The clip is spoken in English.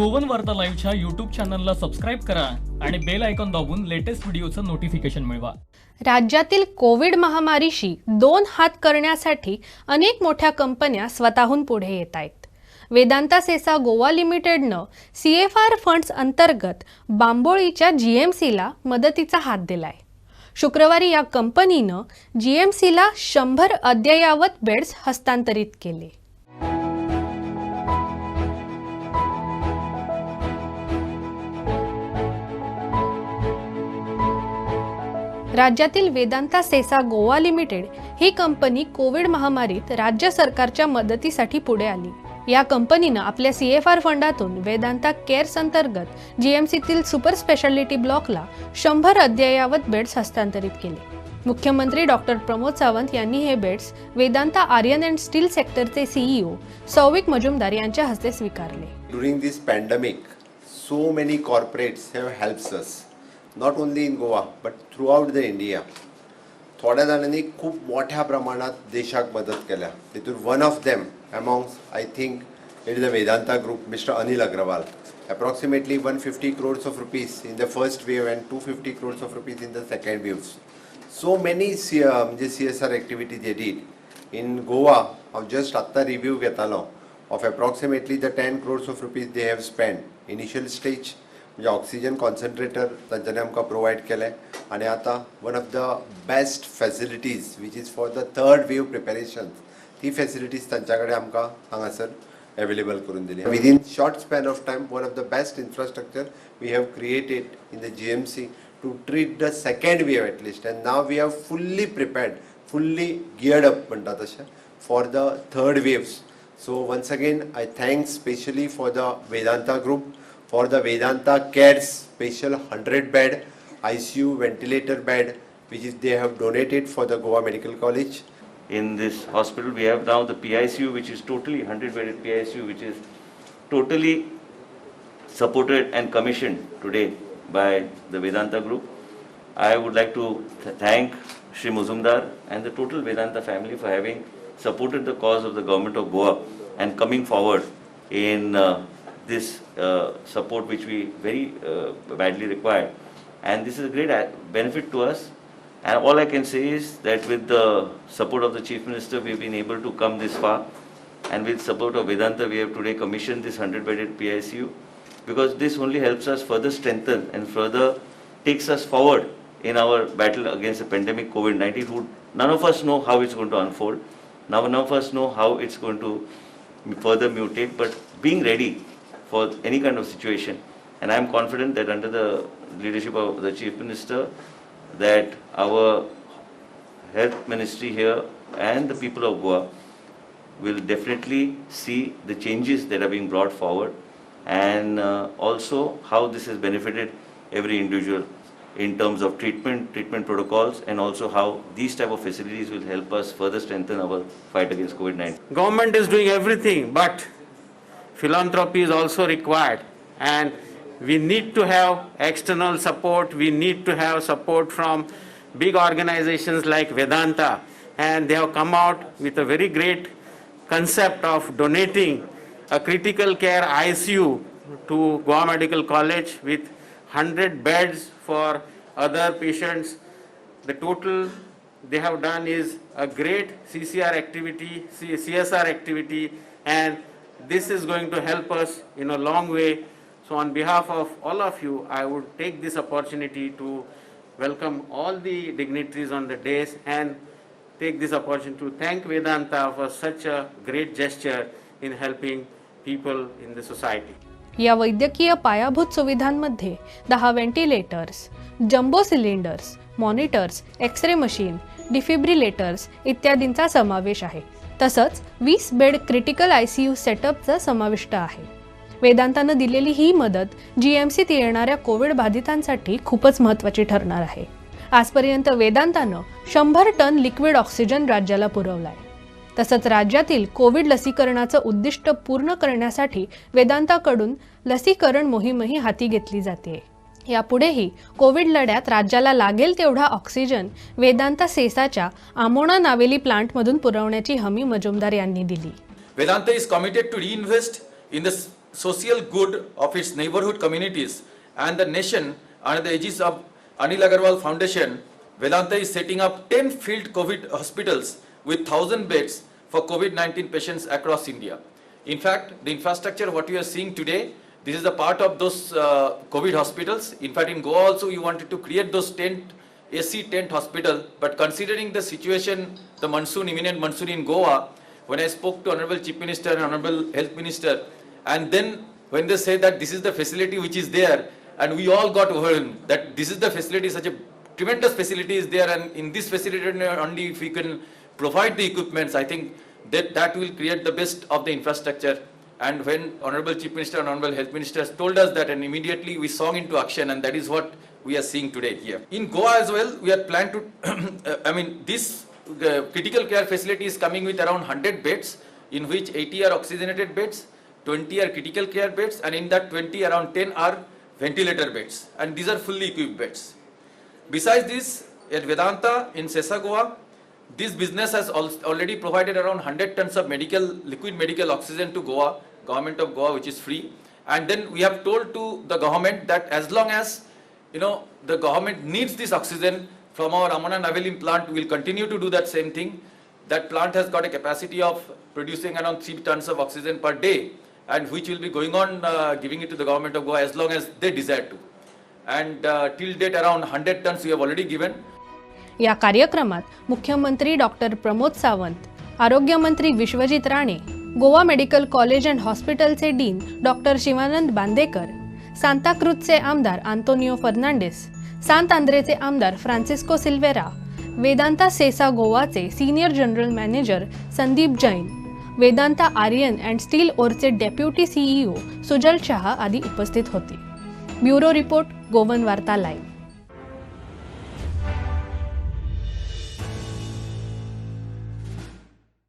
गोवन वार्ता लाईव्हच्या यूट्यूब चॅनलला सबस्क्राईब करा आणि बेल आयकॉन दाबून लेटेस्ट व्हिडिओचं नोटिफिकेशन मिळवा। राज्यातील कोविड महामारीशी दोन हात करण्यासाठी अनेक मोठ्या कंपन्या स्वतःहून पुढे येत आहेत। वेदांता सेसा गोवा लिमिटेडनं CFR फंड्स अंतर्गत बांबोळीच्या GMCला मदतीचा हात दिलाय। शुक्रवारी या कंपनीनं GMCला 100 अद्ययावत बेड्स हस्तांतरित केले। राज्यातील वेदांता सेसा गोवा लिमिटेड ही कंपनी कोविड महामारीत राज्य सरकारच्या मदतीसाठी पुढे आली। या कंपनीनं आपल्या CFR फंडातून वेदांता केअर्स अंतर्गत GMCतील सुपर स्पेशालिटी ब्लॉकला 100 अद्ययावत बेड्स हस्तांतरित केले। मुख्यमंत्री डॉक्टर प्रमोद सावंत यांनी हे beds Vedanta iron and steel सेक्टरचे CEO सौविक मजुमदार यांच्या हस्ते स्वीकारले। During this pandemic, so many corporates have helped us. Not only in Goa but throughout the India. थोड्या जणांनी खूप मोठ्या प्रमाणात देशाक मदत केल्या। तितून one of them amongst I think it is the Vedanta group, Mr. Anil Agrawal. Approximately 150 crores of rupees in the first wave and 250 crores of rupees in the second wave. So many CSR activity they did in Goa. I've just atta review घेतलो of approximately the 10 crores of rupees they have spent initial stage. म्हणजे oxygen concentrator तांच्यानी आमकां provide केले आनी आतां one of the best facilities which is for the third wave preparation ती facilities तांच्या कडेन आमकां हांगासर अवेलेबल करून दिली। Within short span of time one of the best infrastructure we have created in the GMC to treat the second wave at least and now we have fully prepared fully geared up म्हणटा तशें for the third waves. So once again I thank specially for the Vedanta group for the Vedanta Cares special 100-bed ICU ventilator bed which is they have donated for the Goa Medical College. In this hospital we have now the PICU which is totally 100-bedded PICU which is totally supported and commissioned today by the Vedanta group. I would like to thank Shri Muzumdar and the total Vedanta family for having supported the cause of the government of Goa and coming forward in this support which we very badly require, and this is a great benefit to us. And all I can say is that with the support of the Chief Minister we've been able to come this far, and with support of Vedanta we have today commissioned this 100-bedded PICU because this only helps us further strengthen and further takes us forward in our battle against the pandemic COVID-19. None of us know how it's going to unfold, none of us know how it's going to further mutate, but being ready for any kind of situation, and I am confident that under the leadership of the Chief Minister that our health ministry here and the people of Goa will definitely see the changes that are being brought forward, and also how this has benefited every individual in terms of treatment protocols, and also how these type of facilities will help us further strengthen our fight against COVID-19. Government is doing everything, but philanthropy is also required, and we need to have external support. We need to have support from big organizations like Vedanta, and they have come out with a very great concept of donating a critical care ICU to Goa Medical College with 100 beds for other patients. The total they have done is a great CSR activity, and this is going to help us in a long way. So on behalf of all of you, I would take this opportunity to welcome all the dignitaries on the dais and take this opportunity to thank Vedanta for such a great gesture in helping people in the society. या वैद्यकीय पायाभूत सुविधांमध्ये 10 ventilators, jumbo cylinders, monitors, x-ray machine, defibrillators इत्यादींचा समावेश आहे। तसंच 20 bed critical ICU सेटअपचा समाविष्ट आहे। वेदांतानं दिलेली ही मदत GMCत येणाऱ्या कोविड बाधितांसाठी खूपच महत्त्वाची ठरणार आहे। आजपर्यंत वेदांतानं 100 टन लिक्विड ऑक्सिजन राज्याला पुरवलाय। तसंच राज्यातील कोविड लसीकरणाचं उद्दिष्ट पूर्ण करण्यासाठी वेदांताकडून लसीकरण मोहीमही हाती घेतली जाते। यापुढेही कोविड लढ्यात राज्याला लागेल तेवढा ऑक्सिजन वेदांता सेसाच्या आमोणा नावेली प्लांटमधून पुरवण्याची हमी मजुमदार यांनी दिली। Vedanta is committed to reinvest in the social good of its neighborhood communities and the nation under the aegis of Anil Agarwal Foundation, Vedanta is setting up 10 field COVID hospitals with 1,000 beds for COVID-19 patients across India. In fact, the infrastructure what you are seeing today, this is a part of those COVID hospitals. In fact, in Goa also, you wanted to create those AC tent hospital, but considering the situation, the imminent monsoon in Goa, when I spoke to Honorable Chief Minister and Honorable Health Minister, and then when they say that this is the facility which is there, and we all got overwhelmed that this is the facility, such a tremendous facility is there, and in this facility only if we can provide the equipments, I think that will create the best of the infrastructure. And when Honorable Chief Minister and Honorable Health Minister told us that, and immediately we swung into action, and that is what we are seeing today here. In Goa as well, we are planned to, this critical care facility is coming with around 100 beds, in which 80 are oxygenated beds, 20 are critical care beds, and in that 20, around 10 are ventilator beds, and these are fully equipped beds. Besides this, at Vedanta in Sesa, Goa, this business has already provided around 100 tons of liquid medical oxygen to Goa, government of Goa, which is free. And then we have told to the government that as long as the government needs this oxygen from our Ramana Navelim plant, we will continue to do that same thing. That plant has got a capacity of producing around 3 tons of oxygen per day, and which will be going on giving it to the government of Goa as long as they desire to. And till date around 100 tons we have already given. या कार्यक्रमात मुख्यमंत्री doctor Pramod Sawant, आरोग्यमंत्री Vishwajit Rane, Goa medical college and हॉस्पिटलचे dean doctor Shivanand Bandekar, सांताक्रूजचे आमदार आंतोनियो फर्नांडिस, सांत आंद्रेचे आमदार Francisco Silveira, Vedanta Sesa गोवाचे senior general manager Sandeep Jain, Vedanta iron and steel ओरचे डेप्युटी CEO सुजल शहा आदी उपस्थित होते. ब्युरो रिपोर्ट, गोवन वार्ता लाईव्ह.